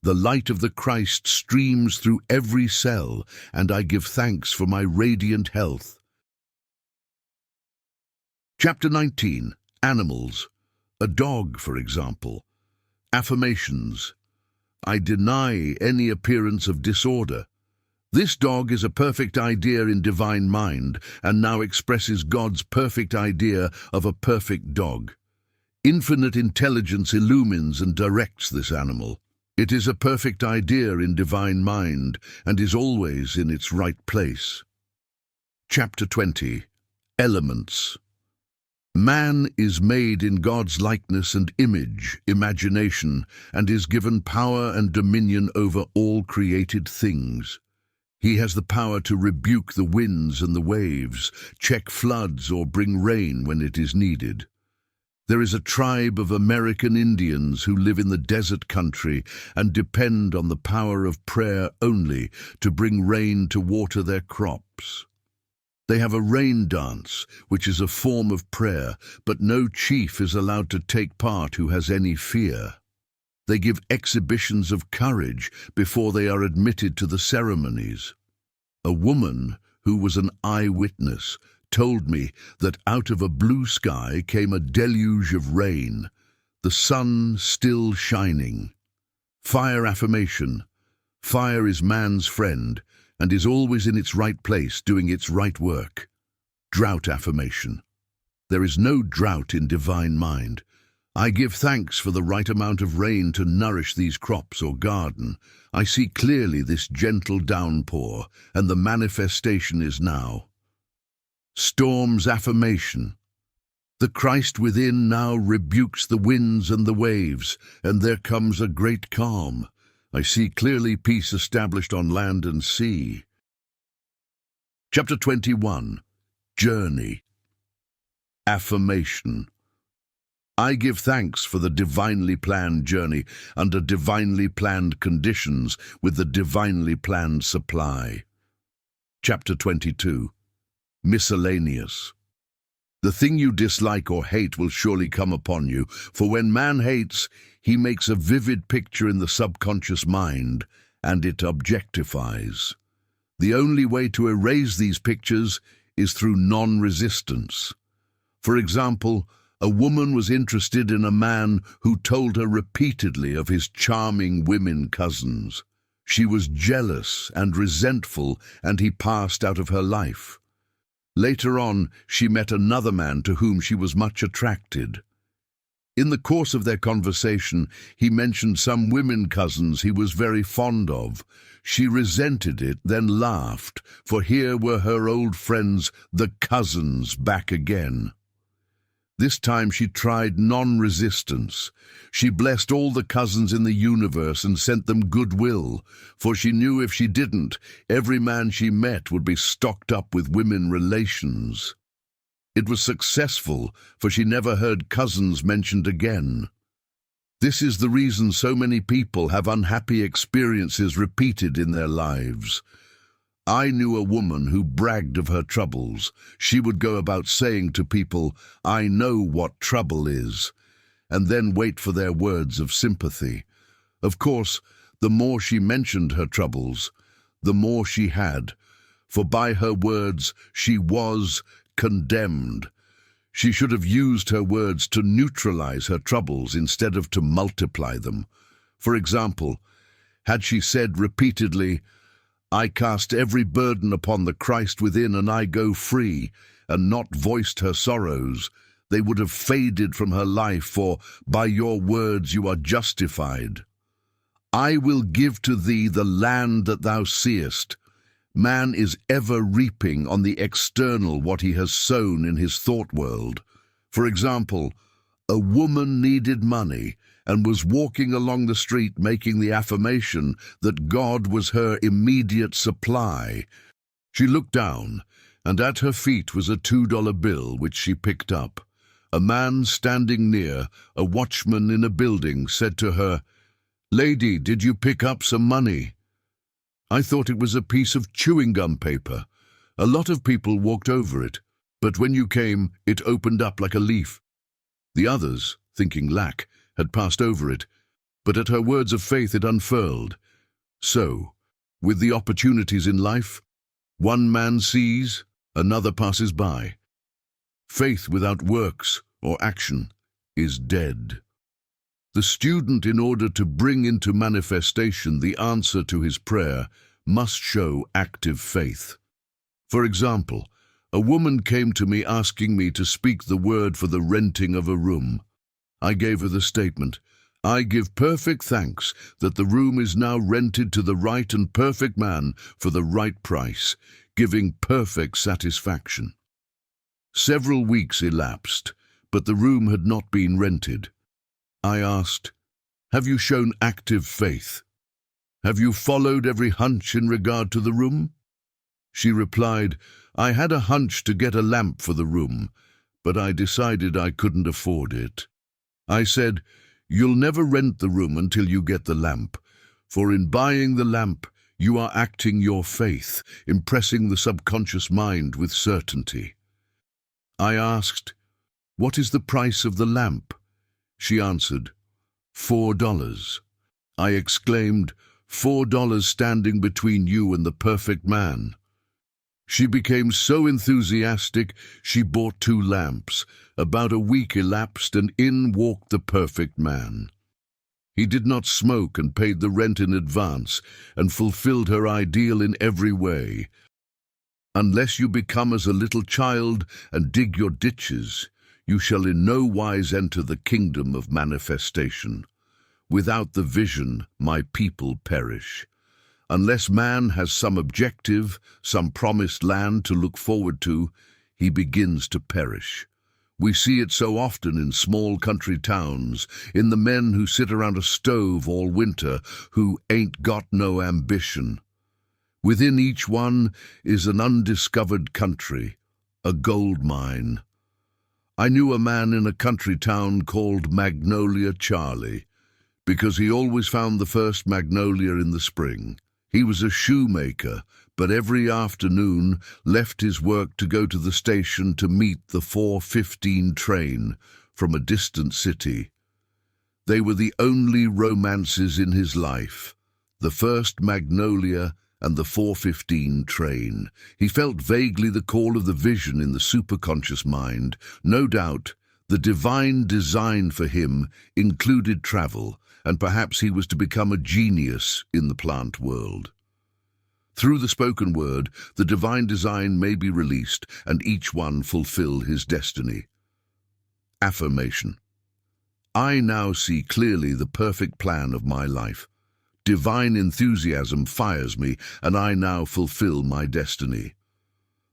The light of the Christ streams through every cell, and I give thanks for my radiant health. Chapter 19. Animals. A dog, for example. Affirmations: I deny any appearance of disorder. This dog is a perfect idea in divine mind and now expresses God's perfect idea of a perfect dog. Infinite intelligence illumines and directs this animal. It is a perfect idea in divine mind and is always in its right place. Chapter 20. Elements. Man is made in God's likeness and image, imagination, and is given power and dominion over all created things. He has the power to rebuke the winds and the waves, check floods, or bring rain when it is needed. There is a tribe of American Indians who live in the desert country and depend on the power of prayer only to bring rain to water their crops. They have a rain dance, which is a form of prayer, but no chief is allowed to take part who has any fear. They give exhibitions of courage before they are admitted to the ceremonies. A woman who was an eyewitness told me that out of a blue sky came a deluge of rain, the sun still shining. Fire affirmation. Fire is man's friend and is always in its right place doing its right work. Drought affirmation. There is no drought in divine mind. I give thanks for the right amount of rain to nourish these crops or garden. I see clearly this gentle downpour, and the manifestation is now. Storms affirmation. The Christ within now rebukes the winds and the waves, and there comes a great calm. I see clearly peace established on land and sea. Chapter 21. Journey. Affirmation. I give thanks for the divinely planned journey under divinely planned conditions with the divinely planned supply. Chapter 22. Miscellaneous. The thing you dislike or hate will surely come upon you, for when man hates, he makes a vivid picture in the subconscious mind, and it objectifies. The only way to erase these pictures is through non-resistance. For example, a woman was interested in a man who told her repeatedly of his charming women cousins. She was jealous and resentful, and he passed out of her life. Later on, she met another man to whom she was much attracted. In the course of their conversation, he mentioned some women cousins he was very fond of. She resented it, then laughed, for here were her old friends, the cousins, back again. This time she tried non-resistance. She blessed all the cousins in the universe and sent them goodwill, for she knew if she didn't, every man she met would be stocked up with women relations. It was successful, for she never heard cousins mentioned again. This is the reason so many people have unhappy experiences repeated in their lives. I knew a woman who bragged of her troubles. She would go about saying to people, "I know what trouble is," and then wait for their words of sympathy. Of course, the more she mentioned her troubles, the more she had, for by her words she was condemned. She should have used her words to neutralize her troubles instead of to multiply them. For example, had she said repeatedly, "I cast every burden upon the Christ within and I go free," and not voiced her sorrows, they would have faded from her life, for by your words you are justified. "I will give to thee the land that thou seest." Man is ever reaping on the external what he has sown in his thought world. For example, a woman needed money and was walking along the street making the affirmation that God was her immediate supply. She looked down, and at her feet was a $2 bill which she picked up. A man standing near, a watchman in a building, said to her, "Lady, did you pick up some money?" I thought it was a piece of chewing gum paper. A lot of people walked over it, but when you came, it opened up like a leaf. The others, thinking lack, had passed over it, but at her words of faith it unfurled. So, with the opportunities in life, one man sees, another passes by. Faith without works or action is dead. The student, in order to bring into manifestation the answer to his prayer, must show active faith. For example, a woman came to me asking me to speak the word for the renting of a room. I gave her the statement, "I give perfect thanks that the room is now rented to the right and perfect man for the right price, giving perfect satisfaction." Several weeks elapsed, but the room had not been rented. I asked, "Have you shown active faith? Have you followed every hunch in regard to the room?" She replied, "I had a hunch to get a lamp for the room, but I decided I couldn't afford it." I said, "You'll never rent the room until you get the lamp, for in buying the lamp, you are acting your faith, impressing the subconscious mind with certainty." I asked, "What is the price of the lamp?" She answered, $4. I exclaimed, $4 standing between you and the perfect man. She became so enthusiastic, she bought 2 lamps. About a week elapsed, and in walked the perfect man. He did not smoke and paid the rent in advance, and fulfilled her ideal in every way. Unless you become as a little child and dig your ditches, you shall in no wise enter the kingdom of manifestation. Without the vision, my people perish. Unless man has some objective, some promised land to look forward to, he begins to perish. We see it so often in small country towns, in the men who sit around a stove all winter, who ain't got no ambition. Within each one is an undiscovered country, a gold mine. I knew a man in a country town called Magnolia Charlie, because he always found the first magnolia in the spring. He was a shoemaker, but every afternoon left his work to go to the station to meet the 4:15 train from a distant city. They were the only romances in his life, the first magnolia and the 4:15 train. He felt vaguely the call of the vision in the superconscious mind. No doubt, the divine design for him included travel, and perhaps he was to become a genius in the plant world. Through the spoken word, the divine design may be released, and each one fulfill his destiny. Affirmation. I now see clearly the perfect plan of my life. Divine enthusiasm fires me, and I now fulfill my destiny.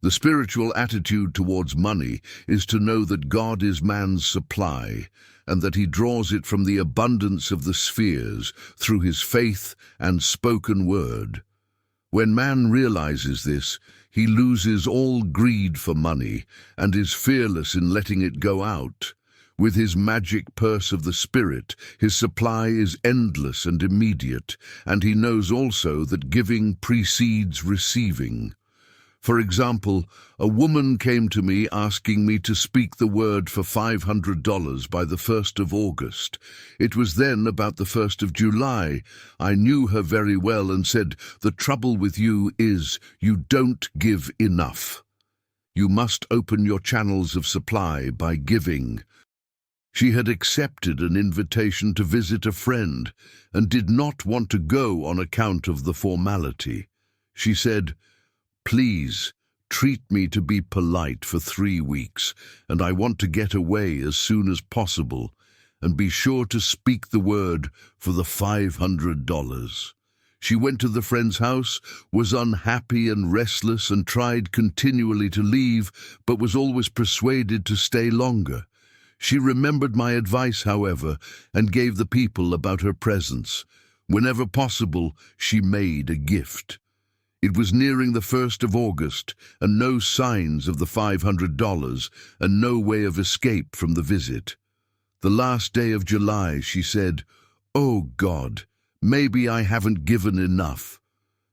The spiritual attitude towards money is to know that God is man's supply, and that he draws it from the abundance of the spheres through his faith and spoken word. When man realizes this, he loses all greed for money and is fearless in letting it go out. With his magic purse of the Spirit, his supply is endless and immediate, and he knows also that giving precedes receiving. For example, a woman came to me asking me to speak the word for $500 by the 1st of August. It was then about the 1st of July. I knew her very well and said, "The trouble with you is you don't give enough. You must open your channels of supply by giving." She had accepted an invitation to visit a friend and did not want to go on account of the formality. She said, "Please, treat me to be polite for 3 weeks, and I want to get away as soon as possible, and be sure to speak the word for the $500. She went to the friend's house, was unhappy and restless, and tried continually to leave, but was always persuaded to stay longer. She remembered my advice, however, and gave the people about her presence. Whenever possible, she made a gift. It was nearing the 1st of August, and no signs of the $500, and no way of escape from the visit. The last day of July, she said, "Oh God, maybe I haven't given enough."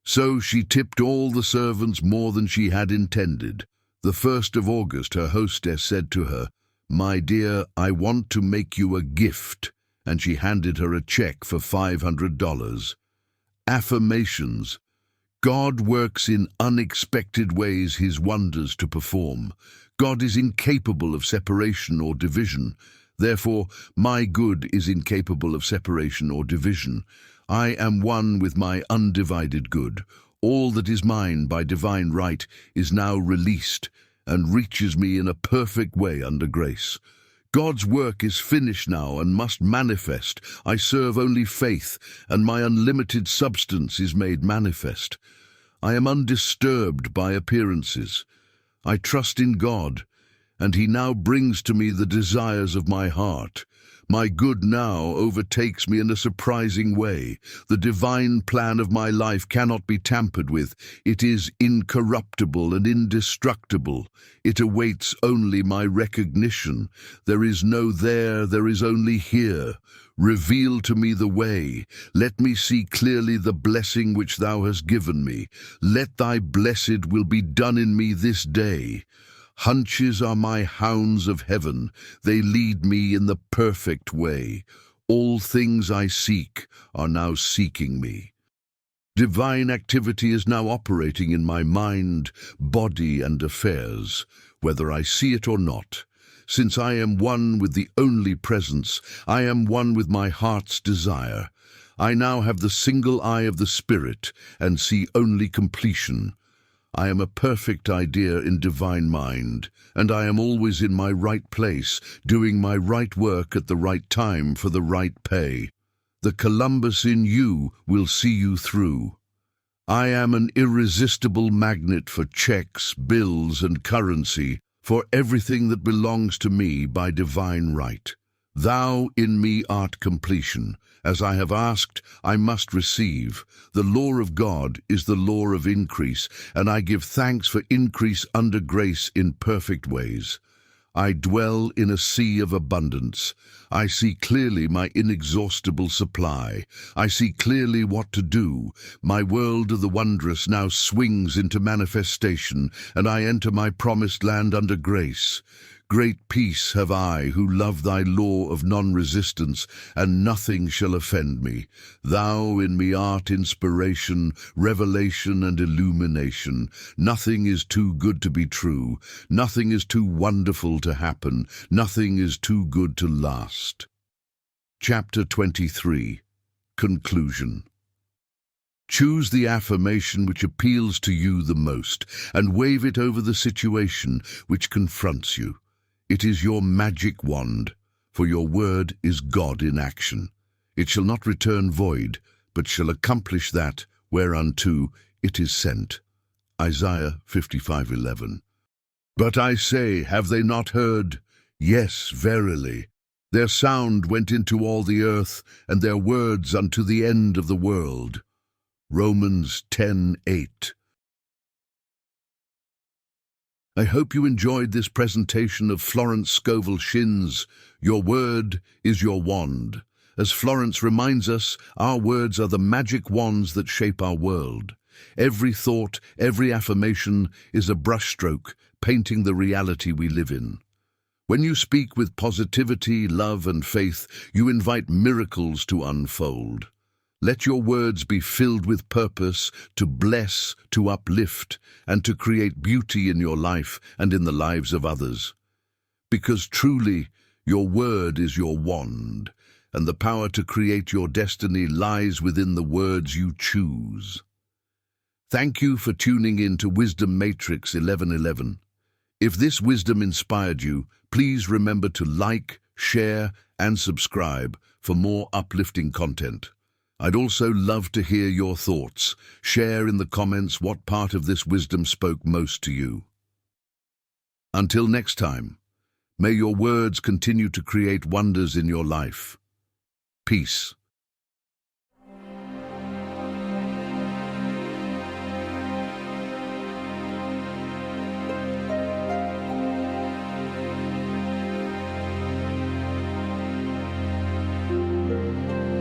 So she tipped all the servants more than she had intended. The 1st of August, her hostess said to her, "My dear, I want to make you a gift," and she handed her a check for $500. Affirmations. God works in unexpected ways his wonders to perform. God is incapable of separation or division. Therefore, my good is incapable of separation or division. I am one with my undivided good. All that is mine by divine right is now released and reaches me in a perfect way under grace. God's work is finished now and must manifest. I serve only faith, and my unlimited substance is made manifest. I am undisturbed by appearances. I trust in God, and he now brings to me the desires of my heart. My good now overtakes me in a surprising way. The divine plan of my life cannot be tampered with. It is incorruptible and indestructible. It awaits only my recognition. There is no there is only here. Reveal to me the way. Let me see clearly the blessing which thou hast given me. Let thy blessed will be done in me this day. Hunches are my hounds of heaven. They lead me in the perfect way. All things I seek are now seeking me. Divine activity is now operating in my mind, body, and affairs, whether I see it or not. Since I am one with the only presence, I am one with my heart's desire. I now have the single eye of the Spirit and see only completion. I am a perfect idea in divine mind, and I am always in my right place, doing my right work at the right time for the right pay. The Columbus in you will see you through. I am an irresistible magnet for checks, bills, and currency, for everything that belongs to me by divine right. Thou in me art completion. As I have asked, I must receive. The law of God is the law of increase, and I give thanks for increase under grace in perfect ways. I dwell in a sea of abundance. I see clearly my inexhaustible supply. I see clearly what to do. My world of the wondrous now swings into manifestation, and I enter my promised land under grace. Great peace have I, who love thy law of non-resistance, and nothing shall offend me. Thou in me art inspiration, revelation, and illumination. Nothing is too good to be true. Nothing is too wonderful to happen. Nothing is too good to last. Chapter 23. Conclusion. Choose the affirmation which appeals to you the most, and wave it over the situation which confronts you. It is your magic wand, for your word is God in action. It shall not return void, but shall accomplish that whereunto it is sent. Isaiah 55:11. But I say, have they not heard? Yes, verily. Their sound went into all the earth, and their words unto the end of the world. Romans 10:8. I hope you enjoyed this presentation of Florence Scovel Shinn's Your Word is Your Wand. As Florence reminds us, our words are the magic wands that shape our world. Every thought, every affirmation is a brushstroke painting the reality we live in. When you speak with positivity, love, and faith, you invite miracles to unfold. Let your words be filled with purpose to bless, to uplift, and to create beauty in your life and in the lives of others. Because truly, your word is your wand, and the power to create your destiny lies within the words you choose. Thank you for tuning in to Wisdom Matrix 1111. If this wisdom inspired you, please remember to like, share, and subscribe for more uplifting content. I'd also love to hear your thoughts. Share in the comments what part of this wisdom spoke most to you. Until next time, may your words continue to create wonders in your life. Peace.